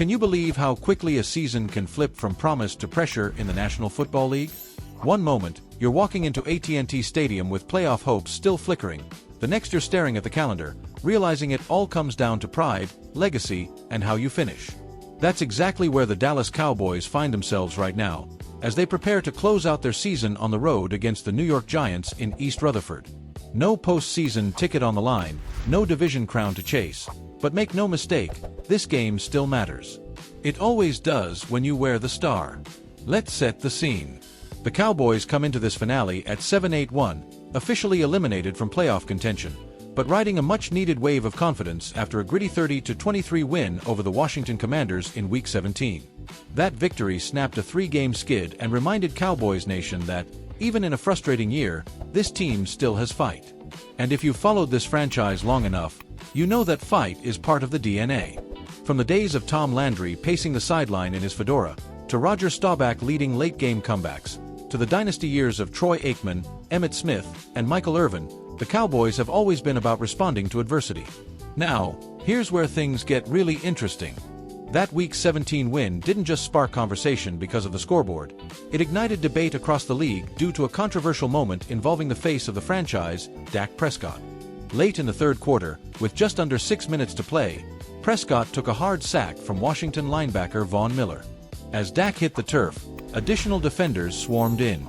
Can you believe how quickly a season can flip from promise to pressure in the National Football League? One moment, you're walking into AT&T Stadium with playoff hopes still flickering. The next you're staring at the calendar, realizing it all comes down to pride, legacy, and how you finish. That's exactly where the Dallas Cowboys find themselves right now, as they prepare to close out their season on the road against the New York Giants in East Rutherford. No postseason ticket on the line, no division crown to chase. But make no mistake, this game still matters. It always does when you wear the star. Let's set the scene. The Cowboys come into this finale at 7-8-1, officially eliminated from playoff contention, but riding a much-needed wave of confidence after a gritty 30-23 win over the Washington Commanders in Week 17. That victory snapped a 3-game skid and reminded Cowboys Nation that, even in a frustrating year, this team still has fight. And if you've followed this franchise long enough, you know that fight is part of the DNA. From the days of Tom Landry pacing the sideline in his fedora, to Roger Staubach leading late-game comebacks, to the dynasty years of Troy Aikman, Emmitt Smith, and Michael Irvin, the Cowboys have always been about responding to adversity. Now, here's where things get really interesting. That Week 17 win didn't just spark conversation because of the scoreboard. It ignited debate across the league due to a controversial moment involving the face of the franchise, Dak Prescott. Late in the third quarter, with just under 6 minutes to play, Prescott took a hard sack from Washington linebacker Von Miller. As Dak hit the turf, additional defenders swarmed in.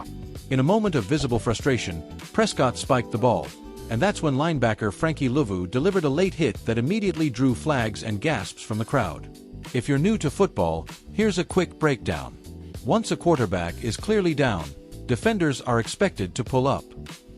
In a moment of visible frustration, Prescott spiked the ball, and that's when linebacker Frankie Louvu delivered a late hit that immediately drew flags and gasps from the crowd. If you're new to football, here's a quick breakdown. Once a quarterback is clearly down, defenders are expected to pull up.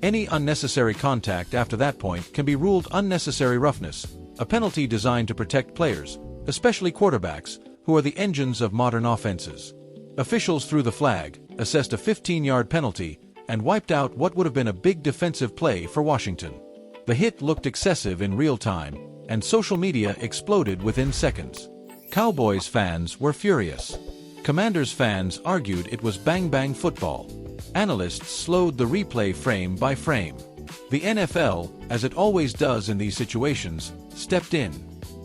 Any unnecessary contact after that point can be ruled unnecessary roughness, a penalty designed to protect players, especially quarterbacks, who are the engines of modern offenses. Officials threw the flag, assessed a 15-yard penalty, and wiped out what would have been a big defensive play for Washington. The hit looked excessive in real time, and social media exploded within seconds. Cowboys fans were furious. Commanders fans argued it was bang-bang football. Analysts slowed the replay frame by frame. The NFL, as it always does in these situations, stepped in.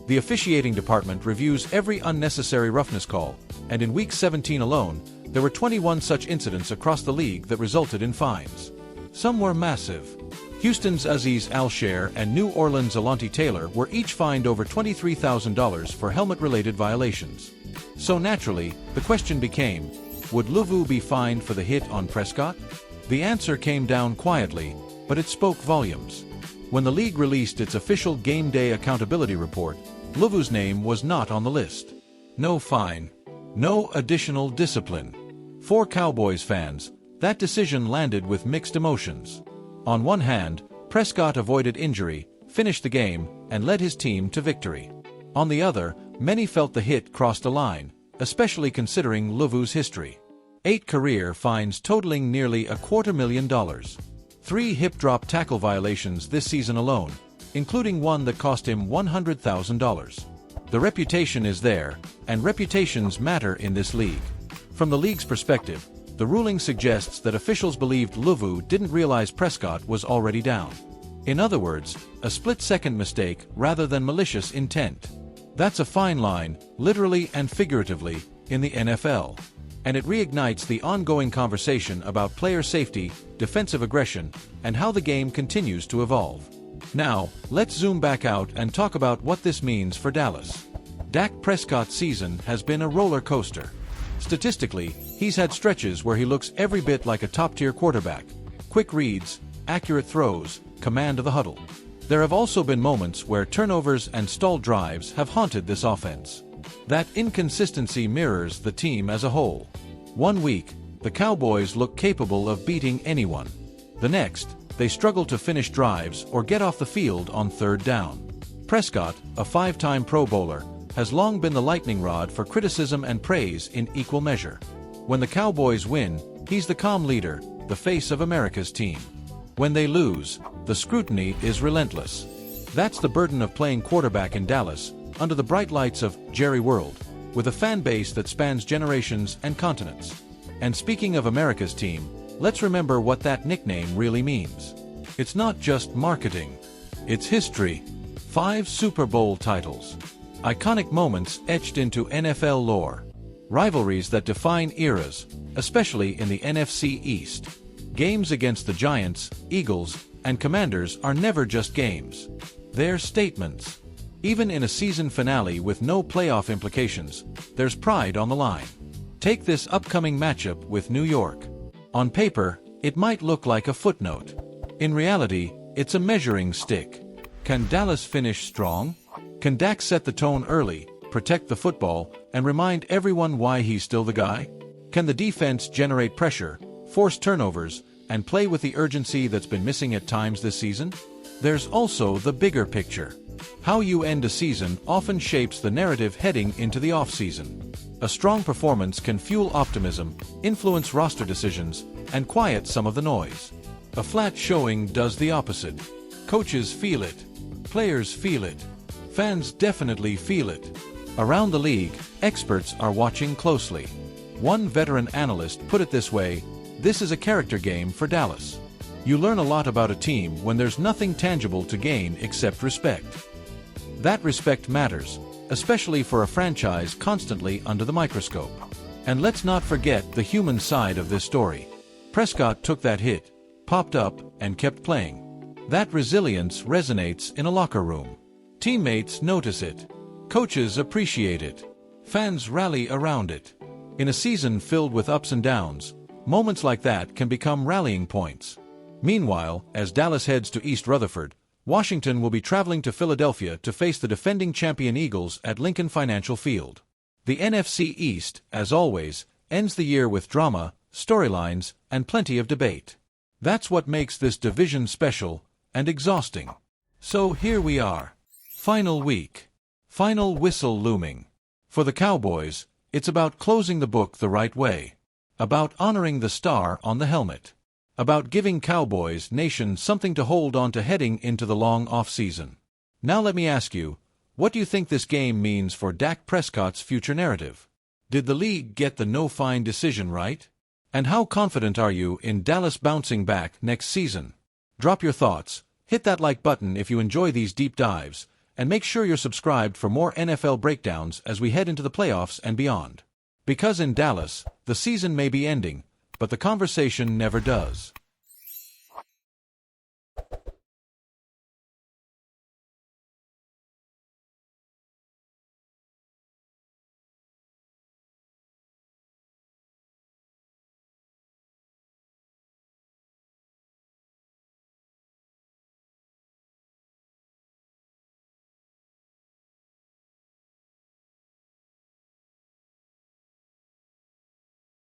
The officiating department reviews every unnecessary roughness call, and in Week 17 alone, there were 21 such incidents across the league that resulted in fines. Some were massive. Houston's Azeez Al-Shaair and New Orleans' Alontae Taylor were each fined over $23,000 for helmet-related violations. So naturally, the question became, would Louvu be fined for the hit on Prescott? The answer came down quietly, but it spoke volumes. When the league released its official game day accountability report, Louvu's name was not on the list. No fine. No additional discipline. For Cowboys fans, that decision landed with mixed emotions. On one hand, Prescott avoided injury, finished the game, and led his team to victory. On the other, many felt the hit crossed a line, especially considering Louvu's history. 8 career fines totaling nearly $250,000. 3 hip-drop tackle violations this season alone, including one that cost him $100,000. The reputation is there, and reputations matter in this league. From the league's perspective, the ruling suggests that officials believed Louvu didn't realize Prescott was already down. In other words, a split-second mistake rather than malicious intent. That's a fine line, literally and figuratively, in the NFL. And it reignites the ongoing conversation about player safety, defensive aggression, and how the game continues to evolve. Now, let's zoom back out and talk about what this means for Dallas. Dak Prescott's season has been a roller coaster. Statistically, he's had stretches where he looks every bit like a top-tier quarterback. Quick reads, accurate throws, command of the huddle. There have also been moments where turnovers and stalled drives have haunted this offense. That inconsistency mirrors the team as a whole. One week, the Cowboys look capable of beating anyone. The next, they struggle to finish drives or get off the field on third down. Prescott, a 5-time Pro Bowler, has long been the lightning rod for criticism and praise in equal measure. When the Cowboys win, he's the calm leader, the face of America's team. When they lose, the scrutiny is relentless. That's the burden of playing quarterback in Dallas, under the bright lights of Jerry World, with a fan base that spans generations and continents. And speaking of America's team, let's remember what that nickname really means. It's not just marketing. It's history. 5 Super Bowl titles. Iconic moments etched into NFL lore. Rivalries that define eras, especially in the NFC East. Games against the Giants, Eagles, and Commanders are never just games. They're statements. Even in a season finale with no playoff implications, there's pride on the line. Take this upcoming matchup with New York. On paper, it might look like a footnote. In reality, it's a measuring stick. Can Dallas finish strong? Can Dak set the tone early, protect the football, and remind everyone why he's still the guy? Can the defense generate pressure, force turnovers, and play with the urgency that's been missing at times this season? There's also the bigger picture. How you end a season often shapes the narrative heading into the offseason. A strong performance can fuel optimism, influence roster decisions, and quiet some of the noise. A flat showing does the opposite. Coaches feel it. Players feel it. Fans definitely feel it. Around the league, experts are watching closely. One veteran analyst put it this way: this is a character game for Dallas. You learn a lot about a team when there's nothing tangible to gain except respect. That respect matters, especially for a franchise constantly under the microscope. And let's not forget the human side of this story. Prescott took that hit, popped up, and kept playing. That resilience resonates in a locker room. Teammates notice it. Coaches appreciate it. Fans rally around it. In a season filled with ups and downs, moments like that can become rallying points. Meanwhile, as Dallas heads to East Rutherford, Washington will be traveling to Philadelphia to face the defending champion Eagles at Lincoln Financial Field. The NFC East, as always, ends the year with drama, storylines, and plenty of debate. That's what makes this division special and exhausting. So here we are. Final week. Final whistle looming. For the Cowboys, it's about closing the book the right way. About honoring the star on the helmet. About giving Cowboys Nation something to hold on to heading into the long off-season. Now let me ask you, what do you think this game means for Dak Prescott's future narrative? Did the league get the no-fine decision right? And how confident are you in Dallas bouncing back next season? Drop your thoughts, hit that like button if you enjoy these deep dives, and make sure you're subscribed for more NFL breakdowns as we head into the playoffs and beyond. Because in Dallas, the season may be ending, but the conversation never does.